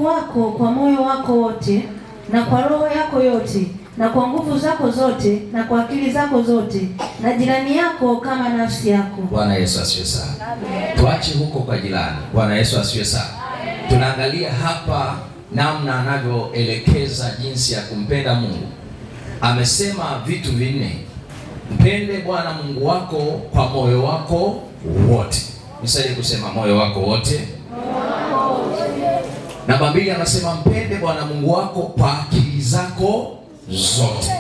wako kwa moyo wako wote na kwa roho yako yote na kwa nguvu zako zote na kwa akili zako zote, na jirani yako kama nafsi yako. Bwana Yesu asifiwe sana. Tuache huko kwa jirani. Bwana Yesu asifiwe sana. Tunaangalia hapa namna anavyoelekeza jinsi ya kumpenda Mungu. Amesema vitu vinne. Mpende Bwana Mungu wako kwa moyo wako wote. Nisaidie kusema moyo wako wote. Namba 2 anasema mpende Bwana Mungu wako kwa akili zako zote.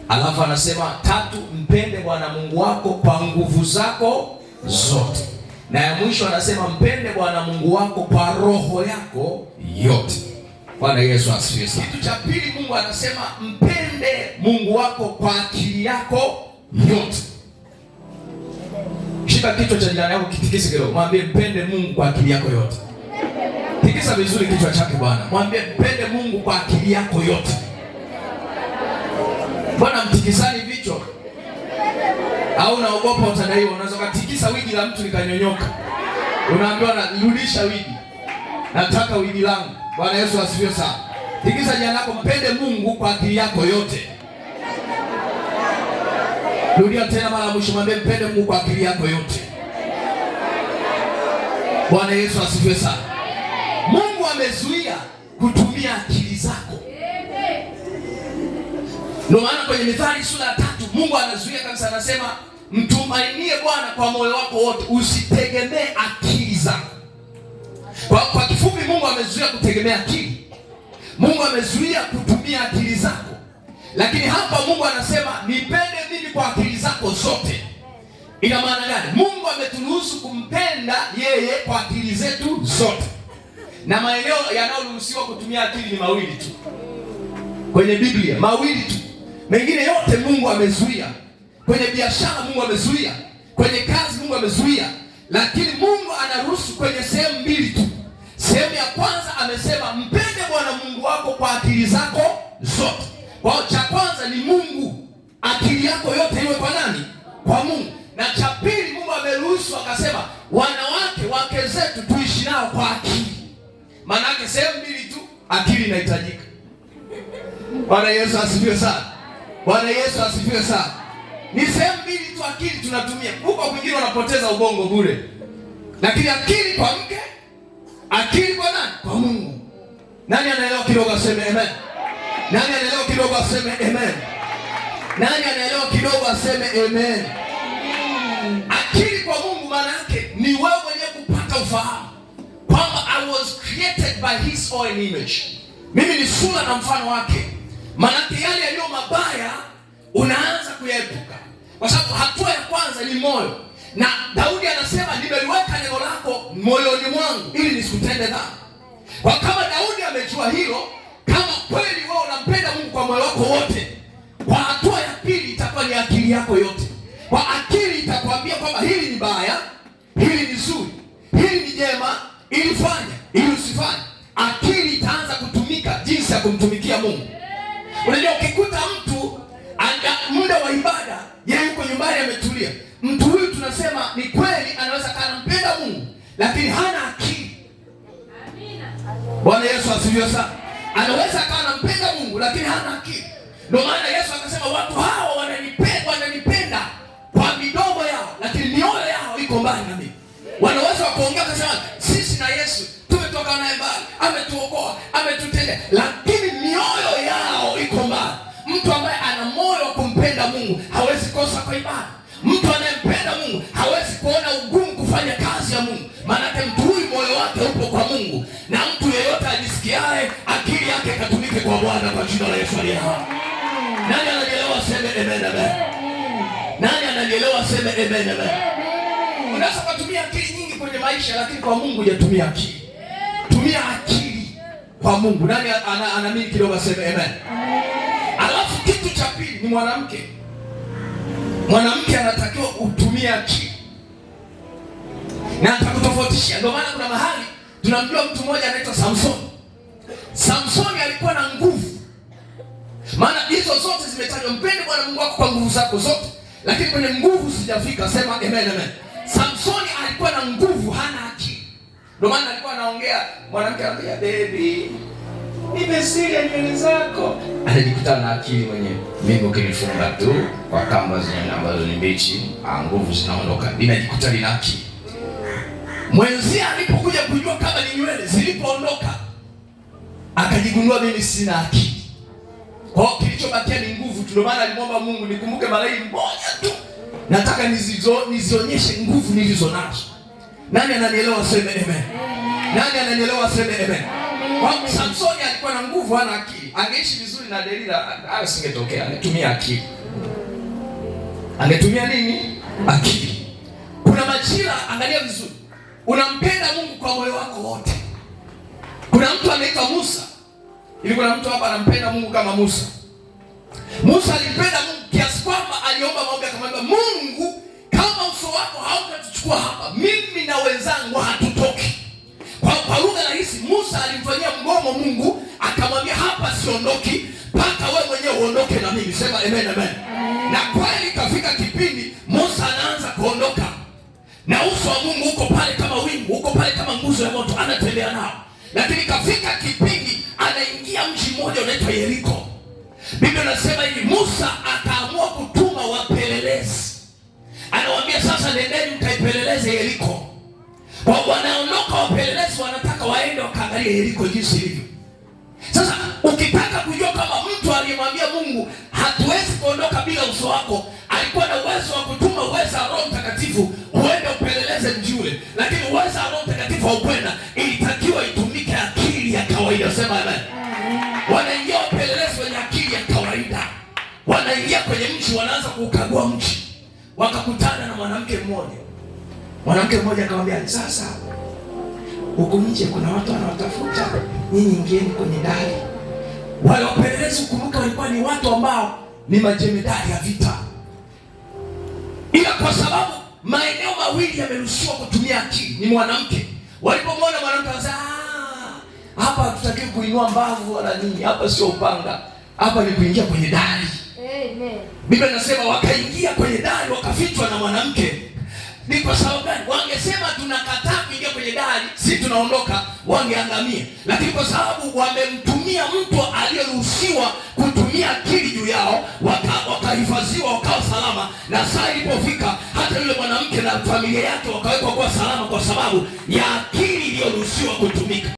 Alafu anasema 3, mpende Bwana Mungu wako kwa nguvu zako zote. Na ya mwisho anasema mpende Bwana Mungu wako kwa roho yako yote. Bwana Yesu asifiwe sana. Kitu cha pili, Mungu anasema mpende Mungu wako kwa akili yako yote. Shika kichwa cha jirani yako, kitikise kidogo. Mwambie mpende Mungu kwa akili yako yote. Tikisa vizuri kichwa chake bwana. Mwambie mpende Mungu kwa akili yako yote. Bwana mtikisani vichwa. Au unaogopa utadaiwa? Unaweza kutikisa wigi la mtu likanyonyoka. Unaambiwa narudisha wigi. Nataka wigi langu. Bwana Yesu asifiwe sana. Tikisa jirani yako, mpende Mungu kwa akili yako yote. Rudia tena mara mwisho, mwambie mpende Mungu kwa akili yako yote. Bwana Yesu asifiwe sana. Mungu amezuia kutumia akili zako. Ndio maana kwenye Mithali sura ya 3 Mungu anazuia kabisa, anasema mtumainie Bwana kwa moyo wako wote, usitegemee akili zako. Kwa kifupi, Mungu amezuia kutegemea akili. Mungu amezuia kutumia akili zako. Lakini hapa Mungu anasema nipende mimi kwa akili zako zote. Ina maana gani? Mungu ameturuhusu kumpenda yeye kwa akili zetu zote. Na maeneo yanayoruhusiwa kutumia akili ni mawili tu kwenye Biblia, mawili tu. Mengine yote Mungu amezuia. Kwenye biashara Mungu amezuia, kwenye kazi Mungu amezuia, lakini Mungu anaruhusu kwenye sehemu mbili tu. Sehemu ya kwanza amesema mpende Bwana Mungu wako kwa akili zako zote. Kwa cha kwanza ni Mungu, akili yako yote iwe kwa nani? Kwa Mungu. Na cha pili Mungu ameruhusu akasema wanawake wake zetu tuishi nao kwa akili. Maana yake sehemu mbili tu akili inahitajika. Bwana Yesu asifiwe sana. Bwana Yesu asifiwe sana. Ni sehemu mbili tu akili tunatumia. Huko kwingine unapoteza ubongo bure. Lakini akili kwa mke, akili kwa nani? Kwa Mungu. Nani anaelewa kidogo aseme amen? Nani anaelewa kidogo aseme amen? Nani anaelewa kidogo aseme amen? Akili kwa Mungu maana yake ni wewe mwenyewe kupata ufahamu kwamba I was created by his own image. Mimi ni sura na mfano wake. Maana yake yale yaliyo mabaya unaanza kuyaepuka. Kwa sababu hatua ya kwanza ni moyo. Na Daudi anasema nimeliweka neno lako moyoni mwangu ili nisikutende dhambi. Kwa kama Daudi amejua hilo, kama kweli wewe unampenda Mungu kwa moyo wako wote, kwa hatua ya pili itakuwa ni akili yako yote. Kwa akili itakwambia kwamba hili ni baya, hili ni zuri, hili ni jema, ili fanya, ili usifanye. Akili itaanza kutumika jinsi ya kumtumikia Mungu. Unajua ukikuta mtu muda wa ibada, yeye yuko nyumbani ametulia. Mtu huyu tunasema ni kweli anaweza kanampenda Mungu, lakini hana akili. Amina. Bwana Yesu asifiwe sana. Anaweza kanampenda Mungu lakini hana akili. Ndio maana Yesu akasema watu hao wananipenda kwa midomo yao, lakini mioyo yao iko mbali na mimi. Wanaweza wakaongea kusema sisi na Yesu tumetoka naye mbali, ametuokoa, ametutendea, lakini mioyo yao iko mbali. Mtu ambaye ana moyo wa kumpenda Mungu hawezi kosa kwa ibada. Mtu anayempenda Mungu hawezi kuona ugumu kufanya kazi ya Mungu. Maana mtu huyu moyo wake upo kwa Mungu. Na mtu yeyote ajisikiaye akili yake katumike kwa Bwana kwa jina la Yesu aliye hai. Nani ananielewa sema amen amen? Nani ananielewa sema amen amen? Unaweza kutumia akili nyingi kwenye maisha, lakini kwa Mungu hujatumia akili. Tumia akili kwa Mungu. Nani anaamini kidogo sema amen? Alafu kitu cha pili ni mwanamke. Mwanamke anatakiwa utumie akili. Na atakutofautishia. Ndio maana kuna mahali tunamjua mtu mmoja anaitwa Samsoni. Samsoni alikuwa na nguvu. Maana hizo zote zimetajwa, mpende Bwana Mungu wako kwa nguvu zako zote. Lakini kwenye nguvu sijafika, sema amen amen. Samsoni alikuwa na nguvu, hana akili. Ndio maana alikuwa anaongea, mwanamke anambia baby, nipe siri ya nywele zako. Anajikuta na akili mwenyewe. Mimi ukinifunga tu kwa kamba zenye ambazo ni mbichi, nguvu zinaondoka. Ninajikuta nina akili. Mwenzia alipokuja kujua kama ni nywele zilipoondoka, akajigundua mimi sina akili. Kwa hiyo kilichobakia ni nguvu tu. Ndio maana alimwomba Mungu, nikumbuke mara hii moja tu. Nataka nizionyeshe nguvu nilizo nazo. Nani ananielewa sema amen? Nani ananielewa sema amen? Kwa Samsoni alikuwa na nguvu, hana akili. Angeishi vizuri na Delila, hayo singetokea. Angetumia akili. Angetumia nini? Akili. Kuna majira, angalia vizuri. Unampenda Mungu kwa moyo wako wote. Kuna mtu anaitwa Musa. Ili kuna mtu hapa anampenda Mungu kama Musa. Musa alimpenda Mungu kiasi kwamba aliomba maombi akamwambia Mungu, kama uso wako hautatuchukua hapa, mimi na wenzangu hatutoki. Kwa lugha rahisi, Musa alimfanyia mgomo Mungu, akamwambia hapa siondoki mpaka wewe mwenyewe uondoke na mimi. Sema amen, amen. Na kweli kafika kipindi Musa anaanza kuondoka. Na uso wa Mungu uko pale kama wingu, uko pale kama nguzo ya moto, anatembea nao. Lakini kafika kipindi anaingia mji mmoja unaitwa Yeriko. Biblia inasema hivi, Musa akaamua kutuma wapelelezi. Anawaambia sasa nendeni mkaipeleleze Yeriko. Kwa wanaondoka wapelelezi, wanataka waende wakaangalie Yeriko jinsi ilivyo. Sasa ukitaka kujua kama mtu aliyemwambia Mungu hatuwezi kuondoka bila uso wako, alikuwa na uwezo wa kutuma uwezo wa Roho Mtakatifu uende upeleleze mji ule. Lakini uwezo wa Roho Mtakatifu haukwenda, ilitakiwa itumike akili ya kawaida. Sema amen. Wanaingia wapelelezi wenye akili ya kawaida. Wanaingia kwenye mji, wanaanza kukagua mji. Wakakutana na mwanamke mmoja. Mwanamke mmoja akamwambia, sasa huko nje kuna watu wanawatafuta, nyinyi ingieni kwenye dari. Wale wapelelezi ukumbuka walikuwa ni watu ambao ni majemedari ya vita. Ila kwa sababu maeneo mawili yameruhusiwa kutumia akili, ni mwanamke. Walipomwona mwanamke wakasema, hapa hatutakiwi kuinua mbavu wala nini, hapa sio upanga, hapa ni kuingia kwenye dari. Amen. Biblia inasema wakaingia kwenye dari, wakafichwa na mwanamke. Ni kwa sababu gani? Wangesema tunakataa kuingia kwenye dari, si tunaondoka, wangeangamia. Lakini kwa sababu wamemtumia mtu aliyeruhusiwa kutumia akili juu yao, wakahifadhiwa, wakawa salama. Na saa ilipofika, hata yule mwanamke na familia yake wakawekwa kwa salama kwa sababu ya akili iliyoruhusiwa kutumika.